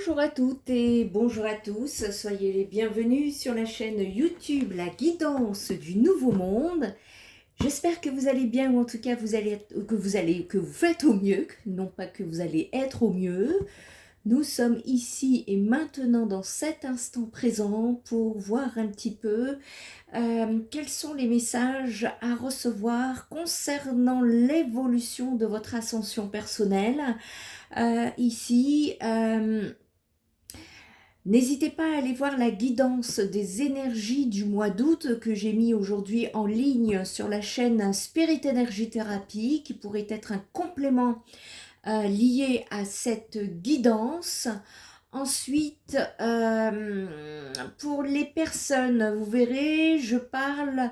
Bonjour à toutes et bonjour à tous, soyez les bienvenus sur la chaîne YouTube La Guidance du Nouveau Monde. J'espère que vous allez bien ou en tout cas que vous faites au mieux, non pas que vous allez être au mieux. Nous sommes ici et maintenant dans cet instant présent pour voir un petit peu quels sont les messages à recevoir concernant l'évolution de votre ascension personnelle. N'hésitez pas à aller voir la guidance des énergies du mois d'août que j'ai mis aujourd'hui en ligne sur la chaîne Spirit Energy Therapy qui pourrait être un complément lié à cette guidance. Ensuite, pour les personnes, vous verrez, je parle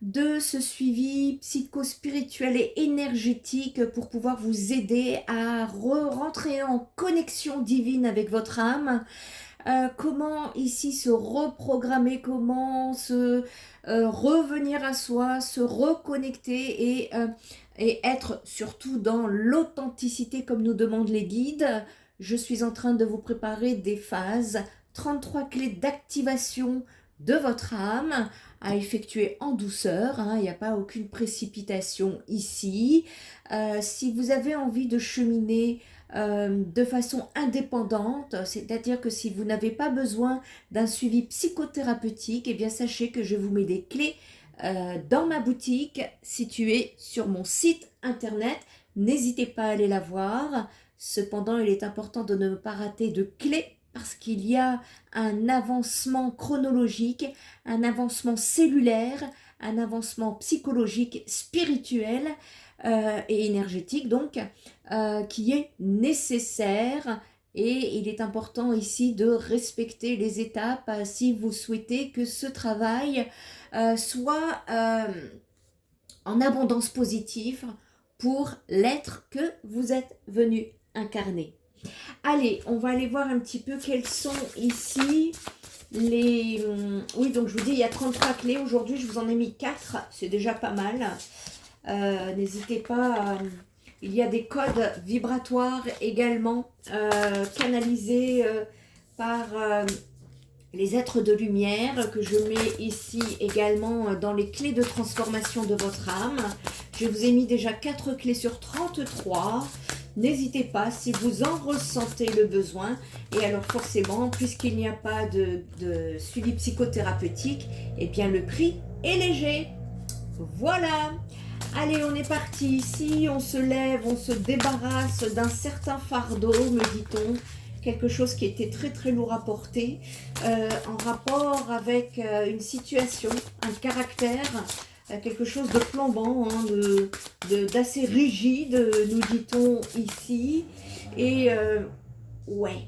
de ce suivi psychospirituel et énergétique pour pouvoir vous aider à rentrer en connexion divine avec votre âme. Comment ici se reprogrammer, comment se revenir à soi, se reconnecter et être surtout dans l'authenticité comme nous demandent les guides. Je suis en train de vous préparer des phases, 33 clés d'activation de votre âme à effectuer en douceur, il n'y a pas aucune précipitation ici. Si vous avez envie de cheminer de façon indépendante, c'est-à-dire que si vous n'avez pas besoin d'un suivi psychothérapeutique, eh bien sachez que je vous mets des clés dans ma boutique située sur mon site internet. N'hésitez pas à aller la voir. Cependant, il est important de ne pas rater de clés parce qu'il y a un avancement chronologique, un avancement cellulaire, un avancement psychologique, spirituel et énergétique donc, qui est nécessaire. Et il est important ici de respecter les étapes si vous souhaitez que ce travail soit en abondance positive pour l'être que vous êtes venu incarner. Allez, on va aller voir un petit peu quels sont ici les... Oui, donc je vous dis, il y a 33 clés. Aujourd'hui, je vous en ai mis 4. C'est déjà pas mal. N'hésitez pas... Il y a des codes vibratoires également canalisés par les êtres de lumière que je mets ici également dans les clés de transformation de votre âme. Je vous ai mis déjà 4 clés sur 33. N'hésitez pas si vous en ressentez le besoin. Et alors forcément, puisqu'il n'y a pas de suivi psychothérapeutique, eh bien le prix est léger. Voilà. Allez, on est parti. Ici, on se lève, on se débarrasse d'un certain fardeau, me dit-on. Quelque chose qui était très très lourd à porter, en rapport avec une situation, un caractère, quelque chose de flambant, d'assez rigide, nous dit-on ici. Et ouais,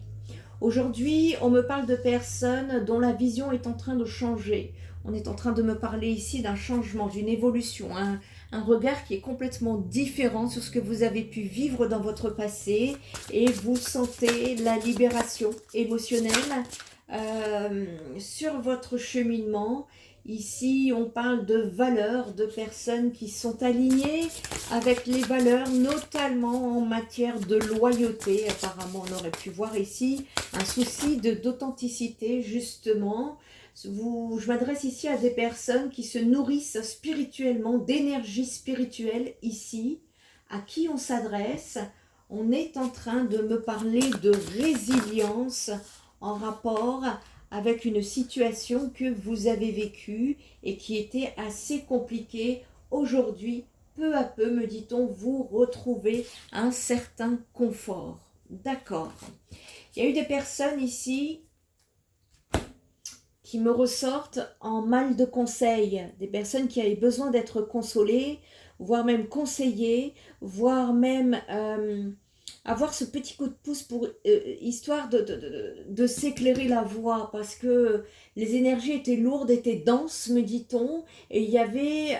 aujourd'hui, on me parle de personnes dont la vision est en train de changer. On est en train de me parler ici d'un changement, d'une évolution, un regard qui est complètement différent sur ce que vous avez pu vivre dans votre passé et vous sentez la libération émotionnelle sur votre cheminement. Ici, on parle de valeurs, de personnes qui sont alignées avec les valeurs, notamment en matière de loyauté. Apparemment, on aurait pu voir ici un souci d'authenticité, justement. Je m'adresse ici à des personnes qui se nourrissent spirituellement, d'énergie spirituelle ici. À qui on s'adresse? On est en train de me parler de résilience en rapport avec une situation que vous avez vécue et qui était assez compliquée. Aujourd'hui, peu à peu, me dit-on, vous retrouvez un certain confort. D'accord. Il y a eu des personnes ici qui me ressortent en mal de conseil, des personnes qui avaient besoin d'être consolées, voire même conseillées, voire même avoir ce petit coup de pouce pour histoire de s'éclairer la voie, parce que les énergies étaient lourdes, étaient denses, me dit-on, et il y avait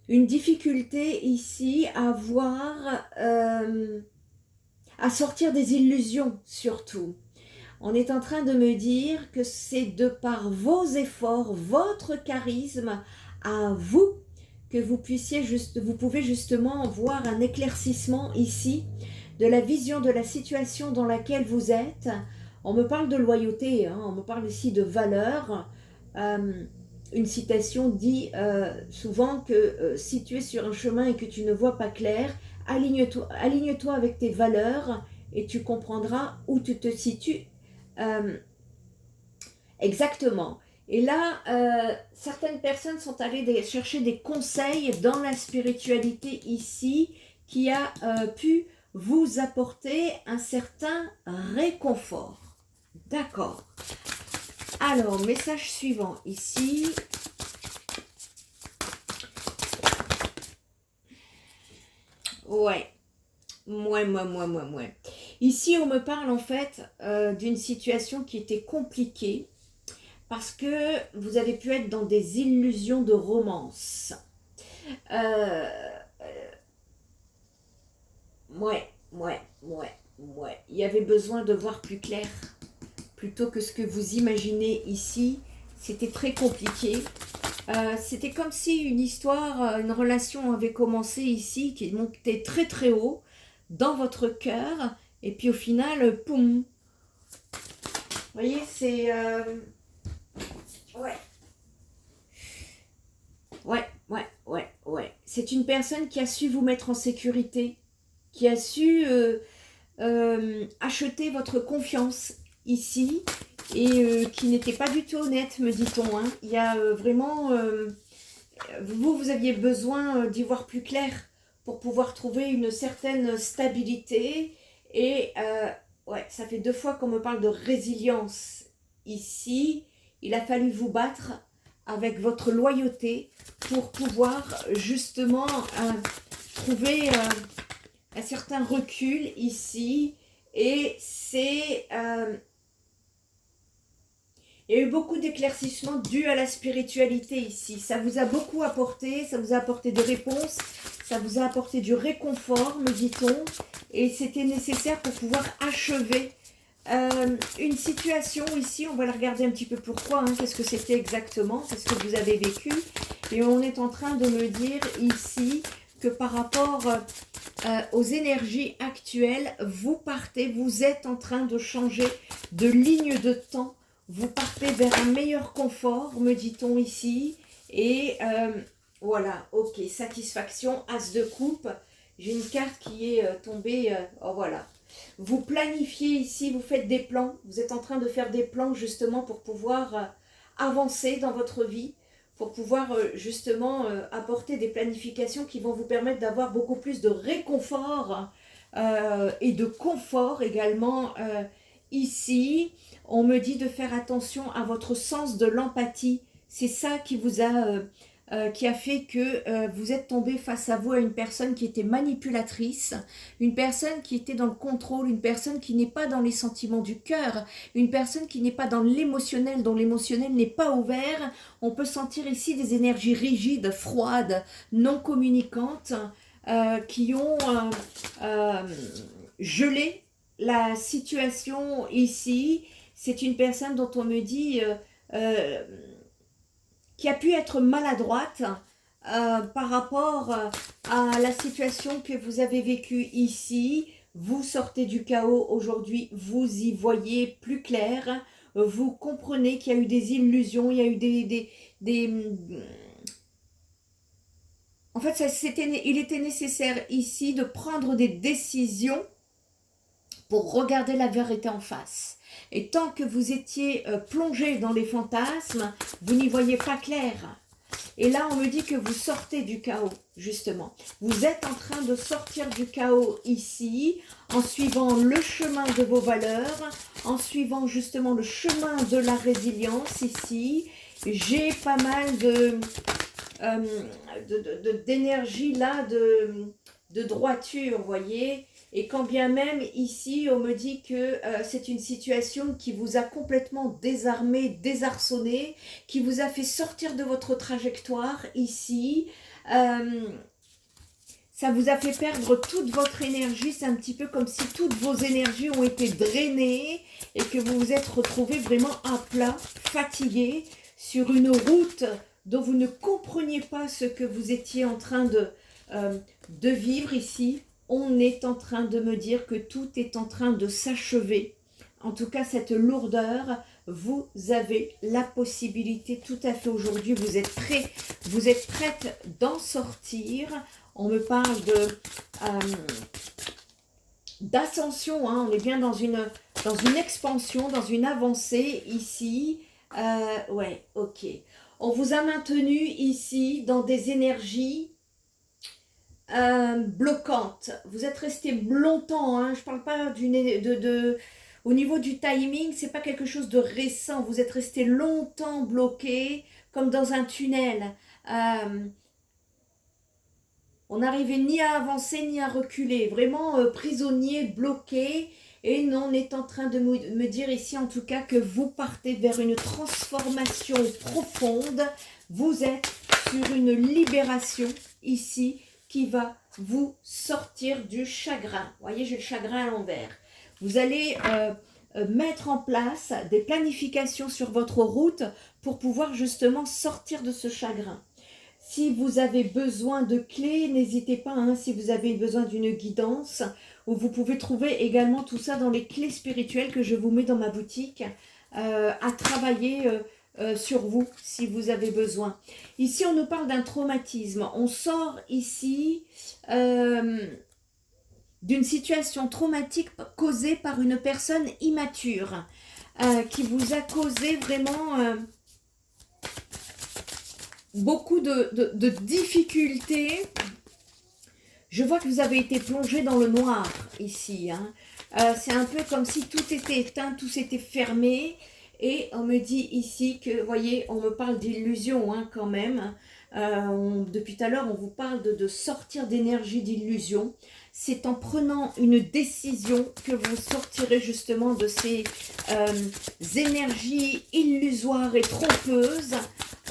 une difficulté ici à voir, à sortir des illusions surtout. On est en train de me dire que c'est de par vos efforts, votre charisme à vous, que vous pouvez justement voir un éclaircissement ici de la vision de la situation dans laquelle vous êtes. On me parle de loyauté, hein, on me parle ici de valeur. Une citation dit souvent que si tu es sur un chemin et que tu ne vois pas clair, aligne-toi avec tes valeurs et tu comprendras où tu te situes exactement. Et là, certaines personnes sont allées chercher des conseils dans la spiritualité ici qui a pu vous apporter un certain réconfort. D'accord. Alors, message suivant ici. Ouais. Ici, on me parle en fait d'une situation qui était compliquée parce que vous avez pu être dans des illusions de romance. Il y avait besoin de voir plus clair plutôt que ce que vous imaginez ici. C'était très compliqué. C'était comme si une histoire, une relation avait commencé ici, qui montait très très haut dans votre cœur, et puis au final, poum. Vous voyez, c'est... Ouais. C'est une personne qui a su vous mettre en sécurité, qui a su acheter votre confiance ici, et qui n'était pas du tout honnête, me dit-on. Hein. Il y a vraiment... vous aviez besoin d'y voir plus clair pour pouvoir trouver une certaine stabilité. Et ouais, ça fait 2 fois qu'on me parle de résilience ici. Il a fallu vous battre avec votre loyauté pour pouvoir justement trouver un certain recul ici. Et c'est... il y a eu beaucoup d'éclaircissements dus à la spiritualité ici. Ça vous a beaucoup apporté, ça vous a apporté des réponses, ça vous a apporté du réconfort, me dit-on. Et c'était nécessaire pour pouvoir achever une situation ici. On va la regarder un petit peu pourquoi, hein, qu'est-ce que c'était exactement, c'est ce que vous avez vécu. Et on est en train de me dire ici que par rapport aux énergies actuelles, vous partez, vous êtes en train de changer de ligne de temps. Vous partez vers un meilleur confort, me dit-on ici. Et voilà, ok, satisfaction, as de coupe. J'ai une carte qui est tombée, oh voilà. Vous planifiez ici, vous faites des plans. Vous êtes en train de faire des plans justement pour pouvoir avancer dans votre vie, pour pouvoir justement apporter des planifications qui vont vous permettre d'avoir beaucoup plus de réconfort et de confort également ici. On me dit de faire attention à votre sens de l'empathie. C'est ça qui vous a, qui a fait que vous êtes tombé face à vous à une personne qui était manipulatrice, une personne qui était dans le contrôle, une personne qui n'est pas dans les sentiments du cœur, une personne qui n'est pas dans l'émotionnel, dont l'émotionnel n'est pas ouvert. On peut sentir ici des énergies rigides, froides, non communicantes, qui ont gelé la situation ici. C'est une personne dont on me dit qui a pu être maladroite par rapport à la situation que vous avez vécue ici. Vous sortez du chaos aujourd'hui, vous y voyez plus clair, vous comprenez qu'il y a eu des illusions, il y a eu des... En fait, il était nécessaire ici de prendre des décisions pour regarder la vérité en face. Et tant que vous étiez plongé dans les fantasmes, vous n'y voyez pas clair. Et là, on me dit que vous sortez du chaos, justement. Vous êtes en train de sortir du chaos ici, en suivant le chemin de vos valeurs, en suivant justement le chemin de la résilience ici. J'ai pas mal d'énergie là, de droiture, vous voyez. Et quand bien même ici on me dit que c'est une situation qui vous a complètement désarmé, désarçonné, qui vous a fait sortir de votre trajectoire ici, ça vous a fait perdre toute votre énergie. C'est un petit peu comme si toutes vos énergies ont été drainées et que vous vous êtes retrouvé vraiment à plat, fatigué, sur une route dont vous ne compreniez pas ce que vous étiez en train de vivre ici. on est en train de me dire que tout est en train de s'achever. En tout cas, cette lourdeur, vous avez la possibilité tout à fait aujourd'hui, vous êtes prêts, vous êtes prête d'en sortir. On me parle d'ascension, hein, on est bien dans une expansion, dans une avancée ici. Ouais, ok. On vous a maintenu ici dans des énergies bloquantes. Vous êtes resté longtemps, hein, je ne parle pas au niveau du timing, c'est pas quelque chose de récent. Vous êtes resté longtemps bloqué, comme dans un tunnel. On n'arrivait ni à avancer ni à reculer, vraiment prisonnier, bloqué. Et non, on est en train de me dire ici en tout cas que vous partez vers une transformation profonde. Vous êtes sur une libération ici qui va vous sortir du chagrin. Vous voyez, j'ai le chagrin à l'envers. Vous allez mettre en place des planifications sur votre route pour pouvoir justement sortir de ce chagrin. Si vous avez besoin de clés, n'hésitez pas, hein, si vous avez besoin d'une guidance, ou vous pouvez trouver également tout ça dans les clés spirituelles que je vous mets dans ma boutique, à travailler sur vous si vous avez besoin. Ici, on nous parle d'un traumatisme. On sort ici d'une situation traumatique causée par une personne immature, qui vous a causé vraiment... beaucoup de difficultés. Je vois que vous avez été plongé dans le noir ici. Hein. C'est un peu comme si tout était éteint, tout s'était fermé. Et on me dit ici que, vous voyez, on me parle d'illusion hein, quand même. Depuis tout à l'heure, on vous parle de sortir d'énergie d'illusion. C'est en prenant une décision que vous sortirez justement de ces énergies illusoires et trompeuses.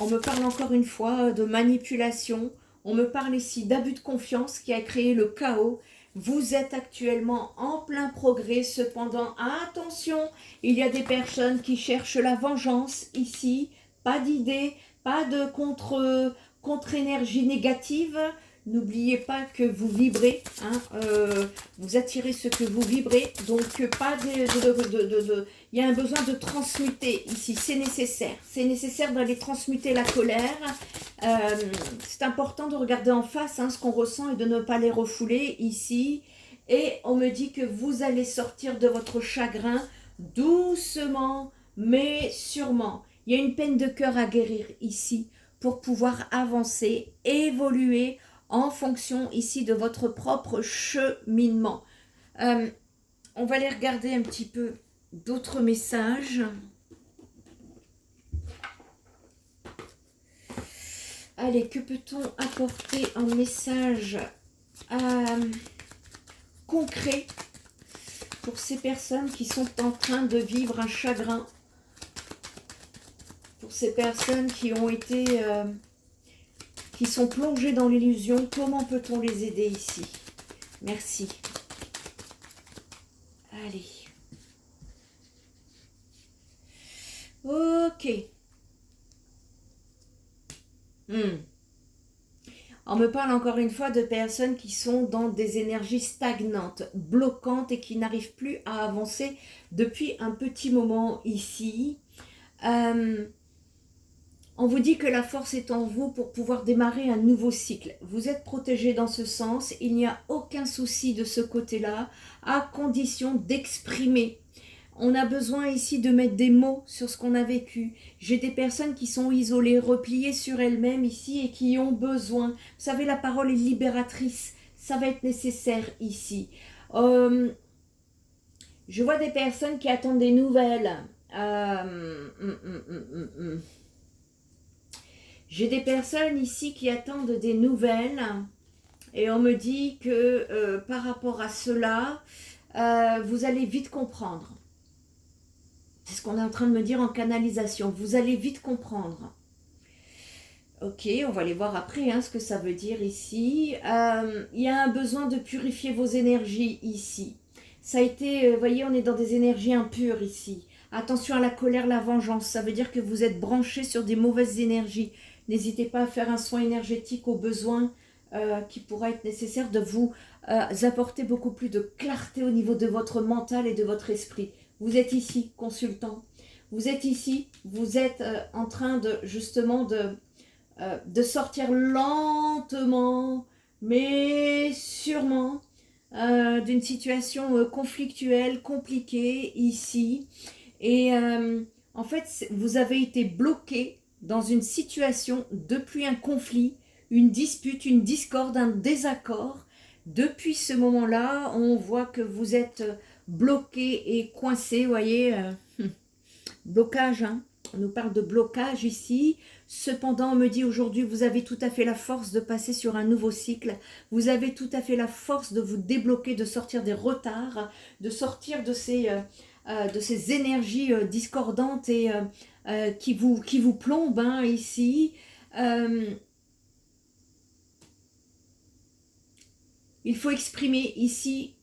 On me parle encore une fois de manipulation. On me parle ici d'abus de confiance qui a créé le chaos. Vous êtes actuellement en plein progrès. Cependant, attention, il y a des personnes qui cherchent la vengeance ici. Pas d'idée, pas de contre-énergie négative. N'oubliez pas que vous vibrez, hein, vous attirez ce que vous vibrez, donc pas il y a un besoin de transmuter ici, c'est nécessaire d'aller transmuter la colère, c'est important de regarder en face hein, ce qu'on ressent et de ne pas les refouler ici, et on me dit que vous allez sortir de votre chagrin doucement mais sûrement. Il y a une peine de cœur à guérir ici pour pouvoir avancer, évoluer en fonction ici de votre propre cheminement. On va aller regarder un petit peu d'autres messages. Allez, que peut-on apporter en message concret pour ces personnes qui sont en train de vivre un chagrin, pour ces personnes qui ont été... qui sont plongés dans l'illusion, comment peut-on les aider ici? Merci. Allez. Ok. On me parle encore une fois de personnes qui sont dans des énergies stagnantes, bloquantes et qui n'arrivent plus à avancer depuis un petit moment ici. On vous dit que la force est en vous pour pouvoir démarrer un nouveau cycle. Vous êtes protégé dans ce sens. Il n'y a aucun souci de ce côté-là, à condition d'exprimer. On a besoin ici de mettre des mots sur ce qu'on a vécu. J'ai des personnes qui sont isolées, repliées sur elles-mêmes ici et qui ont besoin. Vous savez, la parole est libératrice. Ça va être nécessaire ici. Je vois des personnes qui attendent des nouvelles. J'ai des personnes ici qui attendent des nouvelles et on me dit que par rapport à cela, vous allez vite comprendre. C'est ce qu'on est en train de me dire en canalisation. Vous allez vite comprendre. Ok, on va aller voir après hein, ce que ça veut dire ici. Il y a un besoin de purifier vos énergies ici. Ça a été, vous voyez, on est dans des énergies impures ici. Attention à la colère, la vengeance. Ça veut dire que vous êtes branché sur des mauvaises énergies. N'hésitez pas à faire un soin énergétique au besoin qui pourra être nécessaire de vous apporter beaucoup plus de clarté au niveau de votre mental et de votre esprit. Vous êtes ici, consultant. Vous êtes ici, vous êtes en train de justement de sortir lentement, mais sûrement, d'une situation conflictuelle, compliquée ici. Et en fait, vous avez été bloqué dans une situation depuis un conflit, une dispute, une discorde, un désaccord. Depuis ce moment-là, on voit que vous êtes bloqué et coincé, vous voyez, blocage, hein. On nous parle de blocage ici. Cependant, on me dit aujourd'hui, vous avez tout à fait la force de passer sur un nouveau cycle. Vous avez tout à fait la force de vous débloquer, de sortir des retards, de sortir de ces énergies discordantes et qui vous plombent, hein, ici. Il faut exprimer ici.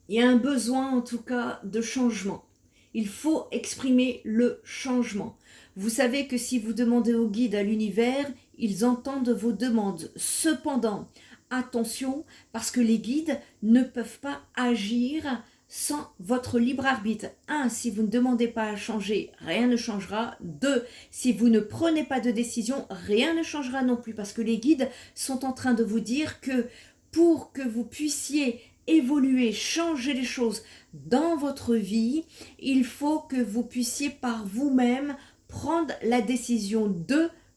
Il y a un besoin en tout cas de changement. Il faut exprimer le changement. Vous savez que si vous demandez au guide, à l'univers, ils entendent vos demandes. Cependant, attention, parce que les guides ne peuvent pas agir sans votre libre arbitre. 1. Si vous ne demandez pas à changer, rien ne changera. 2. Si vous ne prenez pas de décision, rien ne changera non plus, parce que les guides sont en train de vous dire que pour que vous puissiez évoluer, changer les choses dans votre vie, il faut que vous puissiez par vous-même prendre la décision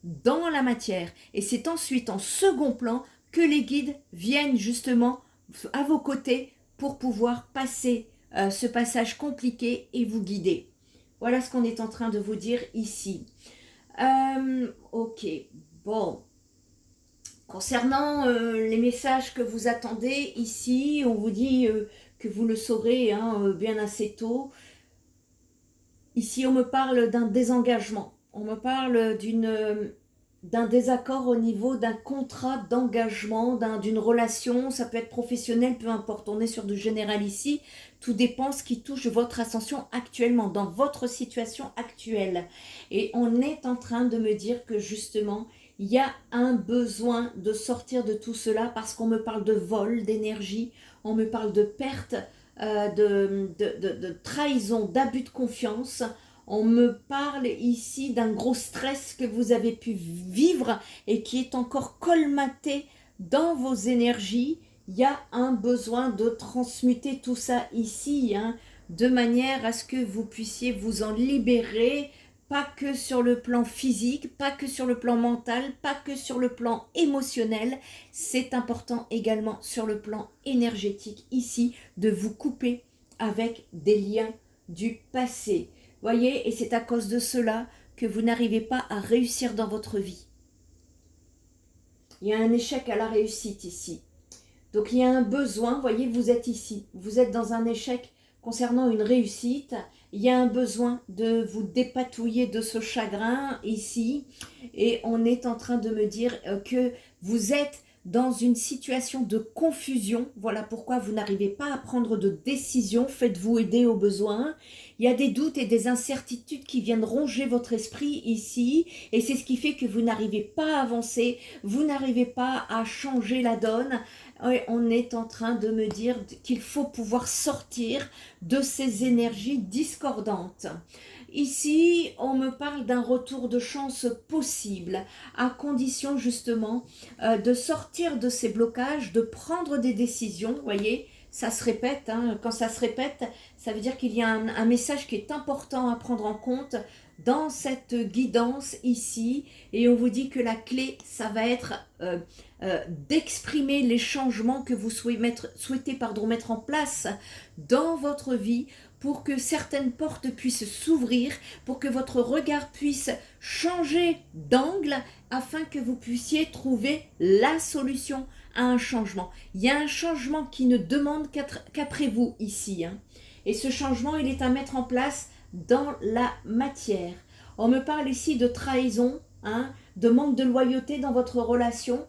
dans la matière. Et c'est ensuite en second plan que les guides viennent justement à vos côtés pour pouvoir passer ce passage compliqué et vous guider. Voilà ce qu'on est en train de vous dire ici. Ok, bon. Concernant les messages que vous attendez ici, on vous dit que vous le saurez, hein, bien assez tôt. Ici, on me parle d'un désengagement. On me parle d'un désaccord au niveau d'un contrat d'engagement, d'une relation. Ça peut être professionnel, peu importe. On est sur du général ici. Tout dépend ce qui touche votre ascension actuellement, dans votre situation actuelle. Et on est en train de me dire que justement, il y a un besoin de sortir de tout cela parce qu'on me parle de vol d'énergie, on me parle de perte, de trahison, d'abus de confiance. On me parle ici d'un gros stress que vous avez pu vivre et qui est encore colmaté dans vos énergies. Il y a un besoin de transmuter tout ça ici, hein, de manière à ce que vous puissiez vous en libérer, pas que sur le plan physique, pas que sur le plan mental, pas que sur le plan émotionnel. C'est important également sur le plan énergétique ici de vous couper avec des liens du passé. Voyez, et c'est à cause de cela que vous n'arrivez pas à réussir dans votre vie. Il y a un échec à la réussite ici. Donc il y a un besoin, voyez, vous êtes ici, vous êtes dans un échec concernant une réussite. Il y a un besoin de vous dépatouiller de ce chagrin ici. Et on est en train de me dire que vous êtes dans une situation de confusion. Voilà pourquoi vous n'arrivez pas à prendre de décision. Faites-vous aider au besoin. Il y a des doutes et des incertitudes qui viennent ronger votre esprit ici. Et c'est ce qui fait que vous n'arrivez pas à avancer. Vous n'arrivez pas à changer la donne. Et on est en train de me dire qu'il faut pouvoir sortir de ces énergies discordantes. Ici, on me parle d'un retour de chance possible, à condition justement de sortir de ces blocages, de prendre des décisions. Vous voyez, ça se répète, hein. Quand ça se répète, ça veut dire qu'il y a un message qui est important à prendre en compte dans cette guidance ici. Et on vous dit que la clé, ça va être d'exprimer les changements que vous souhaitez mettre en place dans votre vie pour que certaines portes puissent s'ouvrir, pour que votre regard puisse changer d'angle afin que vous puissiez trouver la solution à un changement. Il y a un changement qui ne demande qu'après vous ici, hein. Et ce changement, il est à mettre en place dans la matière. On me parle ici de trahison, hein, de manque de loyauté dans votre relation.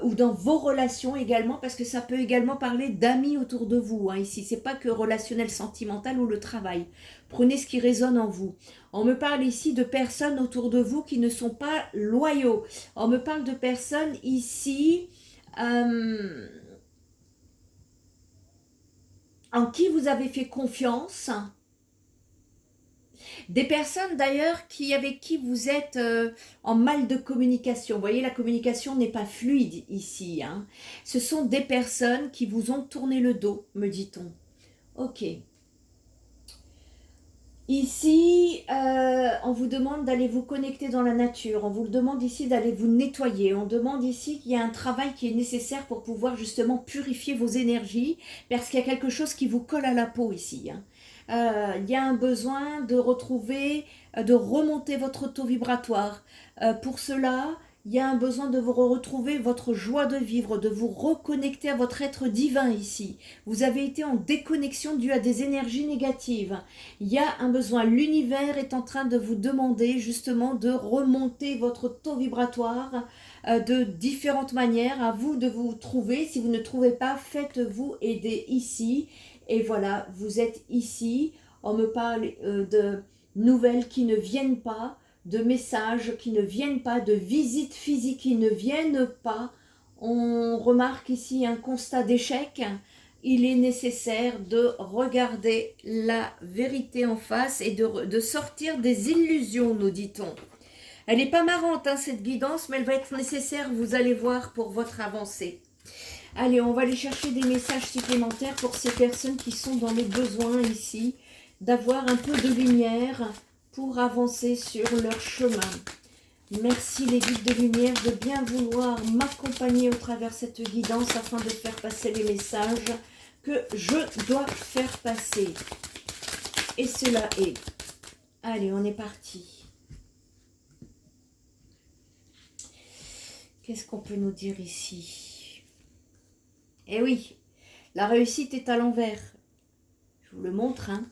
ou dans vos relations également, parce que ça peut également parler d'amis autour de vous. Hein, ici, c'est pas que relationnel, sentimental ou le travail. Prenez ce qui résonne en vous. On me parle ici de personnes autour de vous qui ne sont pas loyaux. On me parle de personnes ici en qui vous avez fait confiance. Des personnes d'ailleurs avec qui vous êtes en mal de communication. Vous voyez, la communication n'est pas fluide ici. Hein. Ce sont des personnes qui vous ont tourné le dos, me dit-on. Ok. Ici, on vous demande d'aller vous connecter dans la nature. On vous demande ici d'aller vous nettoyer. On demande ici qu'il y a un travail qui est nécessaire pour pouvoir justement purifier vos énergies, parce qu'il y a quelque chose qui vous colle à la peau ici. Hein. Il y a un besoin de retrouver, de remonter votre taux vibratoire. Pour cela, il y a un besoin de vous retrouver votre joie de vivre, de vous reconnecter à votre être divin ici. Vous avez été en déconnexion due à des énergies négatives. Il y a un besoin. L'univers est en train de vous demander justement de remonter votre taux vibratoire de différentes manières. À vous de vous trouver. Si vous ne trouvez pas, faites-vous aider ici. Et voilà, vous êtes ici. On me parle de nouvelles qui ne viennent pas, de messages qui ne viennent pas, de visites physiques qui ne viennent pas. On remarque ici un constat d'échec. Il est nécessaire de regarder la vérité en face et de sortir des illusions, nous dit-on. Elle n'est pas marrante, hein, cette guidance, mais elle va être nécessaire, vous allez voir, pour votre avancée. Allez, on va aller chercher des messages supplémentaires pour ces personnes qui sont dans les besoins ici, d'avoir un peu de lumière pour avancer sur leur chemin. Merci les guides de lumière de bien vouloir m'accompagner au travers cette guidance afin de faire passer les messages que je dois faire passer. Et cela est. Allez, on est parti. Qu'est-ce qu'on peut nous dire ici? Eh oui, la réussite est à l'envers. Je vous le montre. Hein.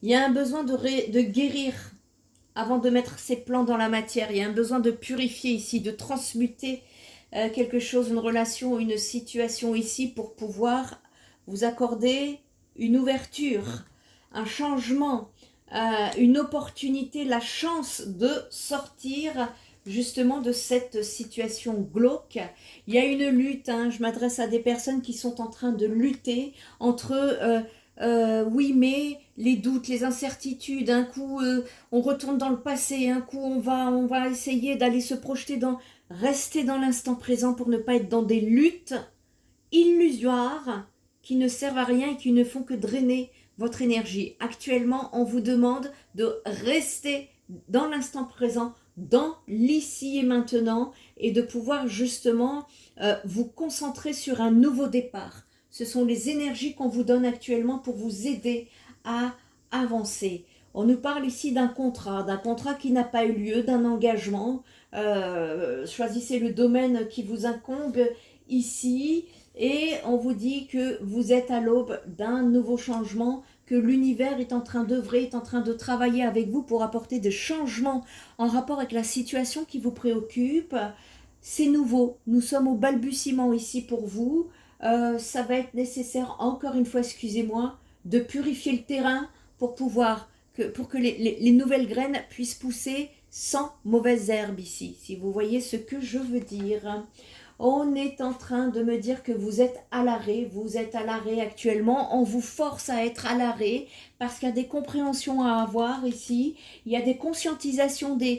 Il y a un besoin de guérir avant de mettre ses plans dans la matière. Il y a un besoin de purifier ici, de transmuter quelque chose, une relation, une situation ici pour pouvoir vous accorder une ouverture, un changement, une opportunité, la chance de sortir justement de cette situation glauque. Il y a une lutte, hein, je m'adresse à des personnes qui sont en train de lutter entre oui mais les doutes, les incertitudes, un coup on retourne dans le passé, un coup on va essayer d'aller se projeter rester dans l'instant présent pour ne pas être dans des luttes illusoires qui ne servent à rien et qui ne font que drainer votre énergie. Actuellement, on vous demande de rester dans l'instant présent, dans l'ici et maintenant, et de pouvoir justement vous concentrer sur un nouveau départ. Ce sont les énergies qu'on vous donne actuellement pour vous aider à avancer. On nous parle ici d'un contrat qui n'a pas eu lieu, d'un engagement. Choisissez le domaine qui vous incombe ici et on vous dit que vous êtes à l'aube d'un nouveau changement, que l'univers est en train d'œuvrer, est en train de travailler avec vous pour apporter des changements en rapport avec la situation qui vous préoccupe. C'est nouveau, nous sommes au balbutiement ici pour vous. Ça va être nécessaire, encore une fois, excusez-moi, de purifier le terrain pour que les nouvelles graines puissent pousser sans mauvaises herbes ici, si vous voyez ce que je veux dire. On est en train de me dire que vous êtes à l'arrêt actuellement, on vous force à être à l'arrêt parce qu'il y a des compréhensions à avoir ici, il y a des conscientisations, vous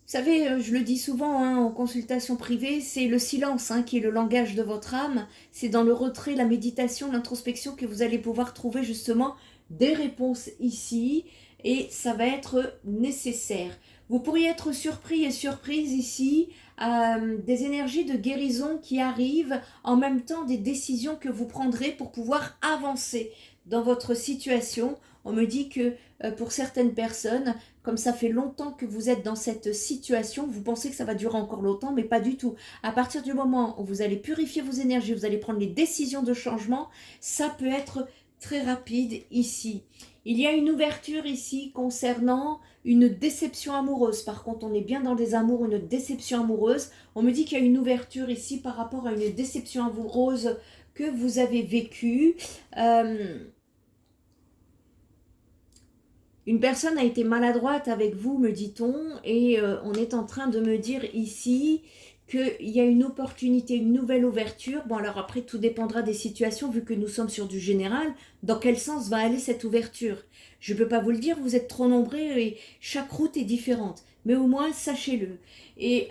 savez, je le dis souvent hein, en consultation privée, c'est le silence hein, qui est le langage de votre âme. C'est dans le retrait, la méditation, l'introspection que vous allez pouvoir trouver justement des réponses ici et ça va être nécessaire. Vous pourriez être surpris et surprise ici, des énergies de guérison qui arrivent, en même temps des décisions que vous prendrez pour pouvoir avancer dans votre situation. On me dit que pour certaines personnes, comme ça fait longtemps que vous êtes dans cette situation, vous pensez que ça va durer encore longtemps, mais pas du tout. À partir du moment où vous allez purifier vos énergies, vous allez prendre les décisions de changement, ça peut être très rapide ici. Il y a une ouverture ici concernant une déception amoureuse. Par contre, on est bien dans des amours, une déception amoureuse. On me dit qu'il y a une ouverture ici par rapport à une déception amoureuse que vous avez vécue. Une personne a été maladroite avec vous, me dit-on, et on est en train de me dire ici qu'il y a une opportunité, une nouvelle ouverture. Bon, alors après, tout dépendra des situations, vu que nous sommes sur du général. Dans quel sens va aller cette ouverture? Je ne peux pas vous le dire, vous êtes trop nombreux et chaque route est différente. Mais au moins, sachez-le. Et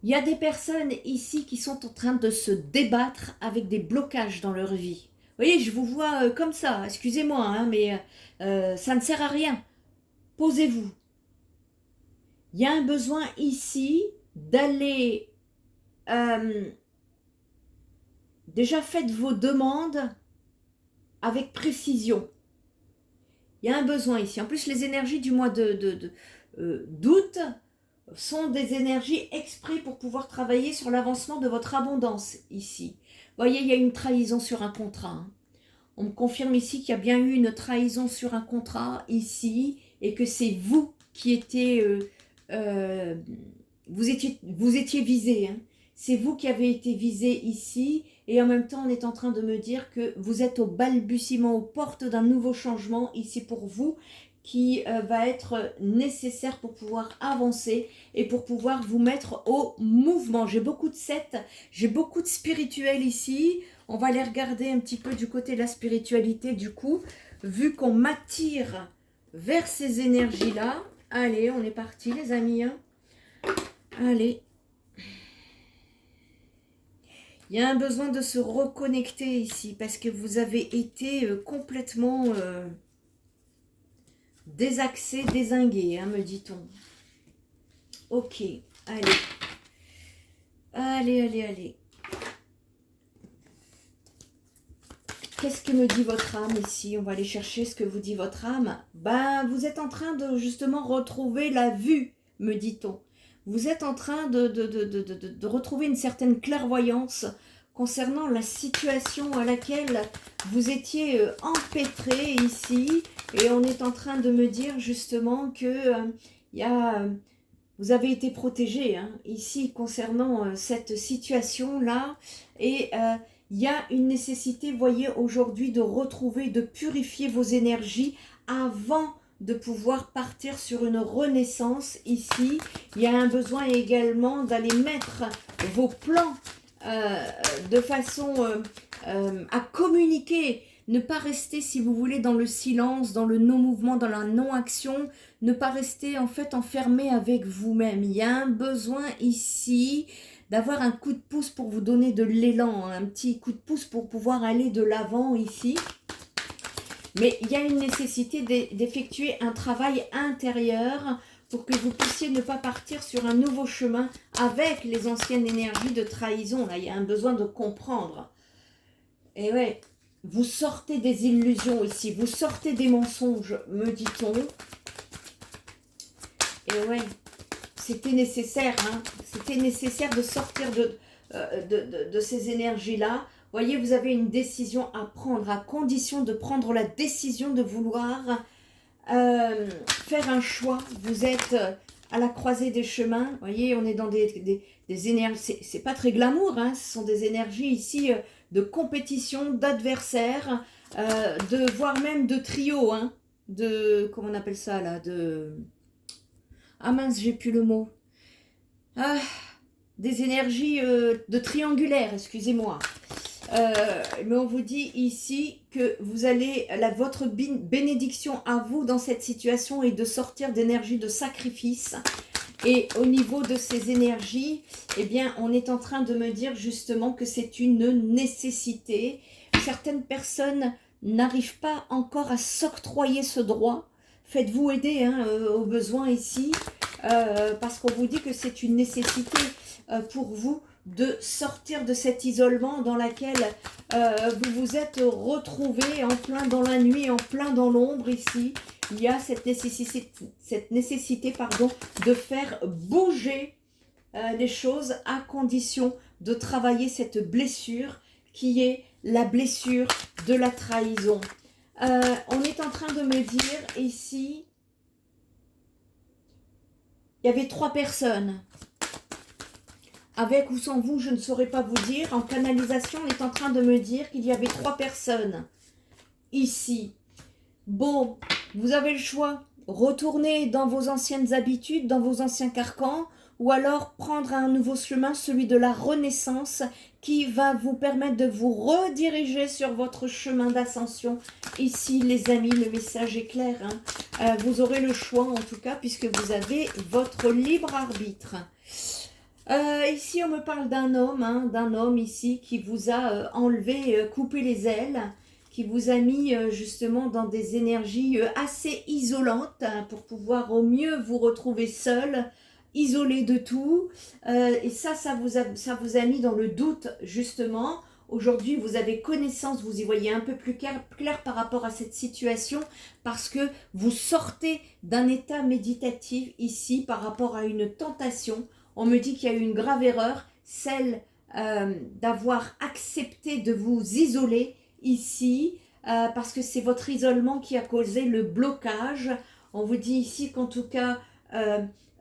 il y a des personnes ici qui sont en train de se débattre avec des blocages dans leur vie. Vous voyez, je vous vois comme ça, excusez-moi, hein, mais ça ne sert à rien. Posez-vous. Il y a un besoin ici d'aller... déjà, faites vos demandes avec précision. Il y a un besoin ici. En plus, les énergies du mois d'août sont des énergies exprès pour pouvoir travailler sur l'avancement de votre abondance ici. Vous voyez, il y a une trahison sur un contrat. Hein. On me confirme ici qu'il y a bien eu une trahison sur un contrat ici et que c'est vous qui étiez... vous étiez visé. Hein. C'est vous qui avez été visé ici et en même temps on est en train de me dire que vous êtes au balbutiement, aux portes d'un nouveau changement ici pour vous qui va être nécessaire pour pouvoir avancer et pour pouvoir vous mettre au mouvement. J'ai beaucoup de 7, j'ai beaucoup de spirituel ici. On va aller regarder un petit peu du côté de la spiritualité du coup, vu qu'on m'attire vers ces énergies-là. Allez, on est parti les amis. Hein. Allez. Il y a un besoin de se reconnecter ici parce que vous avez été complètement désaxé, dézingué, hein, me dit-on. Ok, allez. Allez. Qu'est-ce que me dit votre âme ici? On va aller chercher ce que vous dit votre âme. Ben, vous êtes en train de justement retrouver la vue, me dit-on. Vous êtes en train de retrouver une certaine clairvoyance concernant la situation à laquelle vous étiez empêtré ici. Et on est en train de me dire justement que vous avez été protégé hein, ici concernant cette situation-là. Et il y a une nécessité, voyez, aujourd'hui de retrouver, de purifier vos énergies avant de pouvoir partir sur une renaissance ici. Il y a un besoin également d'aller mettre vos plans de façon à communiquer, ne pas rester, si vous voulez, dans le silence, dans le non-mouvement, dans la non-action, ne pas rester en fait enfermé avec vous-même. Il y a un besoin ici d'avoir un coup de pouce pour vous donner de l'élan, un petit coup de pouce pour pouvoir aller de l'avant ici. Mais il y a une nécessité d'effectuer un travail intérieur pour que vous puissiez ne pas partir sur un nouveau chemin avec les anciennes énergies de trahison. Là, il y a un besoin de comprendre. Et ouais, vous sortez des illusions ici, vous sortez des mensonges, me dit-on. Et ouais, c'était nécessaire, hein. C'était nécessaire de sortir de ces énergies-là. Voyez, vous avez une décision à prendre, à condition de prendre la décision de vouloir faire un choix. Vous êtes à la croisée des chemins. Vous voyez, on est dans des énergies, c'est pas très glamour, hein. Ce sont des énergies ici de compétition, d'adversaires, voire même de trio, hein. Comment on appelle ça là, ah mince, j'ai plus le mot. Ah, des énergies de triangulaire, excusez-moi. Mais on vous dit ici que vous allez, votre bénédiction à vous dans cette situation est de sortir d'énergie de sacrifice. Et au niveau de ces énergies, eh bien, on est en train de me dire justement que c'est une nécessité. Certaines personnes n'arrivent pas encore à s'octroyer ce droit. Faites-vous aider hein, aux besoins ici, parce qu'on vous dit que c'est une nécessité pour vous de sortir de cet isolement dans lequel vous vous êtes retrouvés en plein dans la nuit, en plein dans l'ombre ici. Il y a cette nécessité pardon, de faire bouger les choses à condition de travailler cette blessure qui est la blessure de la trahison. On est en train de me dire ici, il y avait 3 personnes. Avec ou sans vous, je ne saurais pas vous dire. En canalisation, on est en train de me dire qu'il y avait 3 personnes ici. Bon, vous avez le choix. Retourner dans vos anciennes habitudes, dans vos anciens carcans, ou alors prendre un nouveau chemin, celui de la renaissance, qui va vous permettre de vous rediriger sur votre chemin d'ascension. Ici, les amis, le message est clair. Hein. Vous aurez le choix, en tout cas, puisque vous avez votre libre arbitre. Ici, on me parle d'un homme ici qui vous a enlevé, coupé les ailes, qui vous a mis justement dans des énergies assez isolantes hein, pour pouvoir au mieux vous retrouver seul, isolé de tout. Et ça vous a mis dans le doute justement. Aujourd'hui, vous avez connaissance, vous y voyez un peu plus clair par rapport à cette situation parce que vous sortez d'un état méditatif ici par rapport à une tentation. On me dit qu'il y a eu une grave erreur, celle d'avoir accepté de vous isoler ici, parce que c'est votre isolement qui a causé le blocage. On vous dit ici qu'en tout cas,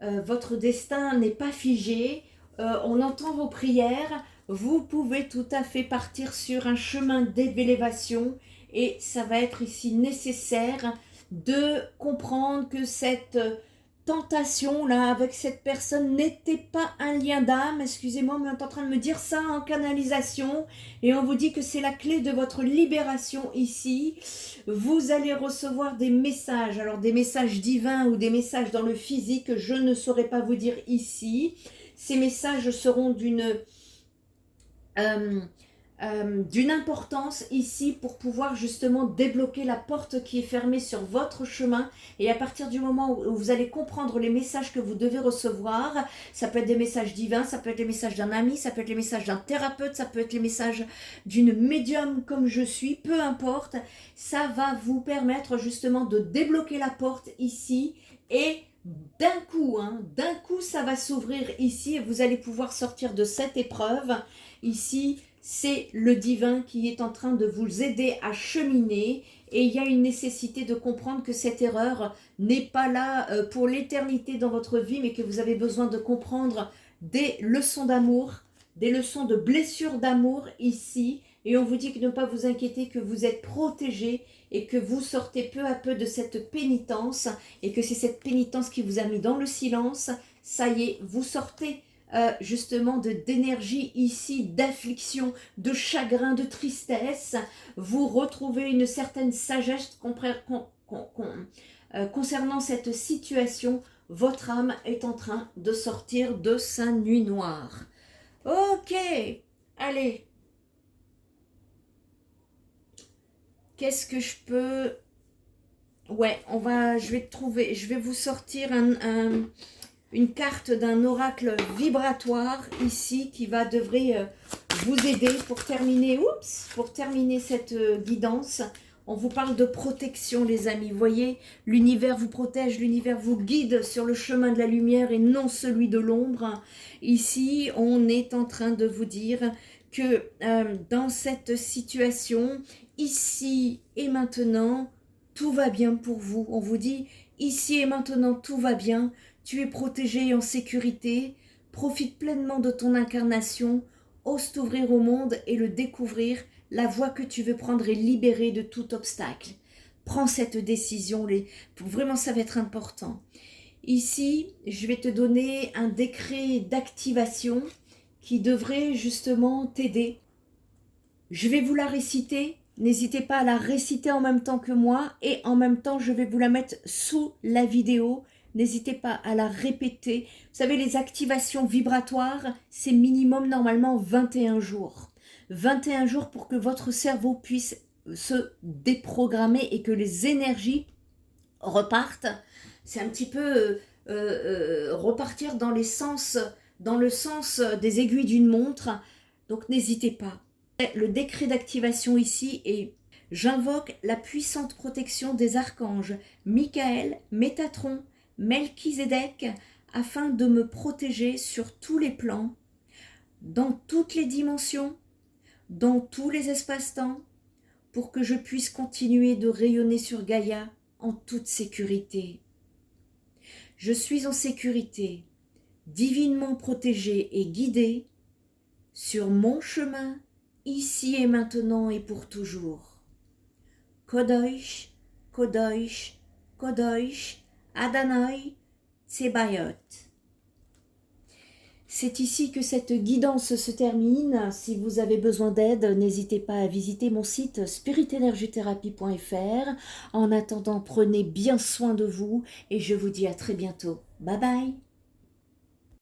votre destin n'est pas figé, on entend vos prières, vous pouvez tout à fait partir sur un chemin d'élévation et ça va être ici nécessaire de comprendre que cette tentation là avec cette personne n'était pas un lien d'âme, excusez-moi mais on est en train de me dire ça en canalisation et on vous dit que c'est la clé de votre libération ici. Vous allez recevoir des messages, alors des messages divins ou des messages dans le physique, je ne saurais pas vous dire ici. Ces messages seront d'une importance ici pour pouvoir justement débloquer la porte qui est fermée sur votre chemin et à partir du moment où vous allez comprendre les messages que vous devez recevoir, ça peut être des messages divins, ça peut être les messages d'un ami, ça peut être les messages d'un thérapeute, ça peut être les messages d'une médium comme je suis, peu importe, ça va vous permettre justement de débloquer la porte ici et d'un coup ça va s'ouvrir ici et vous allez pouvoir sortir de cette épreuve ici. C'est le divin qui est en train de vous aider à cheminer et il y a une nécessité de comprendre que cette erreur n'est pas là pour l'éternité dans votre vie, mais que vous avez besoin de comprendre des leçons d'amour, des leçons de blessure d'amour ici. Et on vous dit que ne pas vous inquiéter, que vous êtes protégé et que vous sortez peu à peu de cette pénitence et que c'est cette pénitence qui vous a mis dans le silence. Ça y est, vous sortez justement d'énergie ici, d'affliction, de chagrin, de tristesse. Vous retrouvez une certaine sagesse concernant cette situation. Votre âme est en train de sortir de sa nuit noire. Ok, allez. Qu'est-ce que je peux... Ouais, je vais vous sortir une carte d'un oracle vibratoire ici qui devrait vous aider pour terminer, pour terminer cette guidance. On vous parle de protection les amis, vous voyez, l'univers vous protège, l'univers vous guide sur le chemin de la lumière et non celui de l'ombre. Ici, on est en train de vous dire que dans cette situation, ici et maintenant, tout va bien pour vous. On vous dit, ici et maintenant, tout va bien. Tu es protégé et en sécurité, profite pleinement de ton incarnation, ose t'ouvrir au monde et le découvrir, la voie que tu veux prendre est libérée de tout obstacle. Prends cette décision, vraiment ça va être important. Ici, je vais te donner un décret d'activation qui devrait justement t'aider. Je vais vous la réciter, n'hésitez pas à la réciter en même temps que moi et en même temps je vais vous la mettre sous la vidéo. N'hésitez pas à la répéter. Vous savez, les activations vibratoires, c'est minimum normalement 21 jours. 21 jours pour que votre cerveau puisse se déprogrammer et que les énergies repartent. C'est un petit peu repartir dans le sens des aiguilles d'une montre. Donc n'hésitez pas. Le décret d'activation ici est: j'invoque la puissante protection des archanges Michael, Métatron, Melchizedek, afin de me protéger sur tous les plans, dans toutes les dimensions, dans tous les espaces-temps pour que je puisse continuer de rayonner sur Gaïa en toute sécurité. Je suis en sécurité, divinement protégée et guidée sur mon chemin, ici et maintenant et pour toujours. Kodosh, Kodosh, Kodosh, Adonai, Tsebayot. C'est ici que cette guidance se termine. Si vous avez besoin d'aide, n'hésitez pas à visiter mon site spiritenergithérapie.fr. En attendant, prenez bien soin de vous et je vous dis à très bientôt. Bye bye.